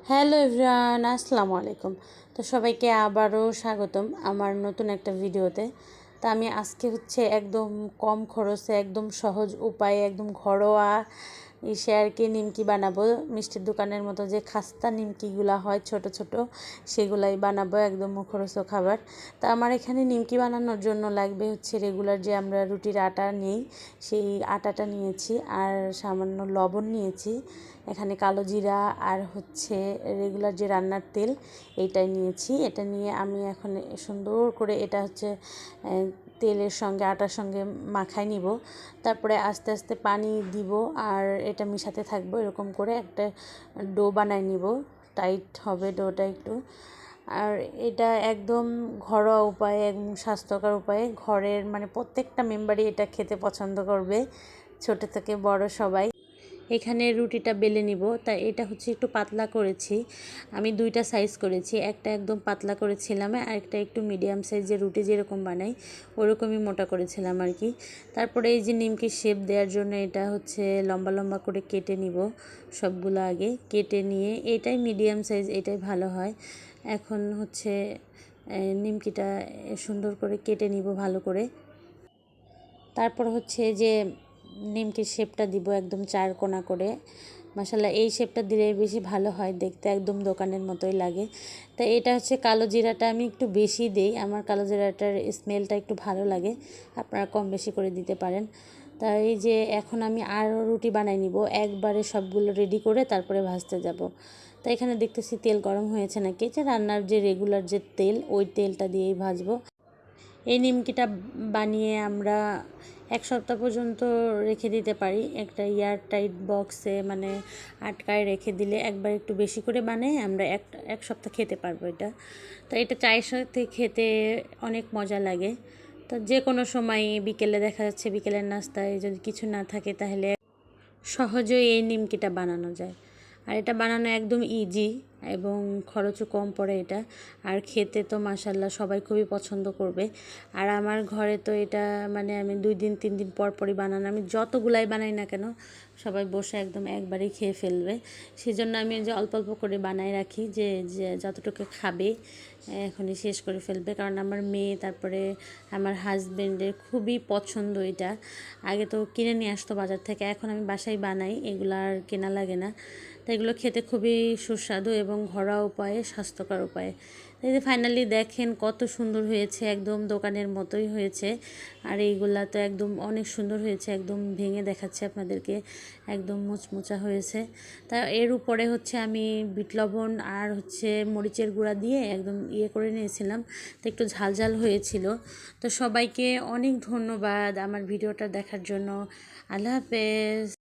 Hello everyone, আসসালামু আলাইকুম। তো সবাইকে আবারও স্বাগতম আমার নতুন একটা ভিডিওতে। তো আমি আজকে একদম কম খরচে একদম সহজ উপায়ে একদম ঘরোয়া ইসে আর কি নিমকি বানাবো। মিষ্টির দোকানের মতো যে খাস্তা নিমকিগুলো হয় ছোট ছোট, সেগুলাই বানাবো, একদম মুখরোচক খাবার। তা আমার এখানে নিমকি বানানোর জন্য লাগবে রেগুলার যে আমরা রুটির আটা নিই, সেই আটাটা নিয়েছি, আর সামান্য লবণ নিয়েছি, এখানে কালো জিরা, আর রেগুলার যে রান্নার তেল এইটাই নিয়েছি। এটা নিয়ে আমি এখন সুন্দর করে এটা তেলের সঙ্গে আটার সঙ্গে মাখাই নিব। তারপরে আস্তে আস্তে পানি দিব আর এটা মিশাতে থাকবো, এরকম করে একটা ডো বানাই নিব। টাইট হবে ডোটা একটু। আর এটা একদম ঘরোয়া উপায়ে, একদম স্বাস্থ্যকর উপায়ে, ঘরের প্রত্যেকটা মেম্বারই এটা খেতে পছন্দ করবে, ছোট থেকে বড় সবাই। এখানে রুটিটা বেলে নিব। তাই এটা একটু পাতলা করেছি, আমি দুইটা সাইজ করেছি, একটা একদম পাতলা করেছিলাম আর একটা একটু মিডিয়াম সাইজের রুটি যেরকম বানাই ওরকমই মোটা করেছিলাম আর কি। তারপরে এই যে নিমকি শেপ দেওয়ার জন্য এটা লম্বা লম্বা করে কেটে নিব সবগুলো। আগে কেটে নিয়ে এটাই মিডিয়াম সাইজ, এটাই ভালো হয়। এখন নিমকিটা সুন্দর করে কেটে নিব ভালো করে। তারপর যে নিমকির শেপটা দিব একদম চার কোনা করে। মাশাআল্লাহ, এই শেপটা দিলে বেশি ভালো হয় দেখতে, একদম দোকানের মতোই লাগে। তো এটা কালো জিরাটা আমি একটু বেশি দিই, আমার কালো জিরাটার স্মেলটা একটু ভালো লাগে, আপনারা কম বেশি করে দিতে পারেন। তা এই যে এখন আমি আরও রুটি বানাই নিব, একবারে সবগুলো রেডি করে তারপরে ভাজতে যাব। তো এখানে দেখতেছি তেল গরম হয়েছে নাকি, যে রান্নার যে রেগুলার যে তেল, ওই তেলটা দিয়েই ভাজবো। এই নিমকিটা বানিয়ে আমরা এক সপ্তাহ পর্যন্ত রেখে দিতে পারি, একটা এয়ার টাইট বক্সে আটকায় রেখে দিলে, একবার একটু বেশি করে বানিয়ে আমরা এক সপ্তাহ খেতে পারবো এটা। তো এটা চায়ের সাথে খেতে অনেক মজা লাগে। তো যে কোনো সময় বিকেলে দেখা যাচ্ছে, বিকেলের নাস্তায় যদি কিছু না থাকে তাহলে সহজেই এই নিমকিটা বানানো যায়। আর এটা বানানো একদম ইজি এবং খরচও কম পড়ে এটা। আর খেতে তো মাশাআল্লাহ সবাই খুবই পছন্দ করবে। আর আমার ঘরে তো এটা আমি 2 দিন 3 দিন পর পরই বানানো, আমি যতগুলাই বানাই না কেন সবাই বসে একদম একবারেই খেয়ে ফেলবে। সেজন্য আমি যে অল্প অল্প করে বানাই রাখি, যে যতটুকু খাবে এখনই শেষ করে ফেলবে। কারণ আমার মেয়ে, তারপরে আমার হাজব্যান্ডের খুবই পছন্দ এটা। আগে তো কিনে নিয়ে আসতো বাজার থেকে, এখন আমি বাসায় বানাই, এগুলো আর কেনা লাগে না। তো এগুলো খেতে খুবই সুস্বাদু এবং ঘরোয়া উপায়ে, স্বাস্থ্যকর উপায়ে। এই যে ফাইনালি দেখেন কত সুন্দর হয়েছে, একদম দোকানের মতোই হয়েছে। আর এইগুলা তো একদম অনেক সুন্দর হয়েছে, একদম ভেঙে দেখাচ্ছে আপনাদেরকে, একদম মুচমুচা হয়েছে। তা এর উপরে আমি বিট লবণ আর মরিচের গুঁড়া দিয়ে একদম করে নিয়েছিলাম, তো একটু ঝাল ঝাল হয়েছিল। তো সবাইকে অনেক ধন্যবাদ আমার ভিডিওটা দেখার জন্য। আল্লাহ হাফেজ।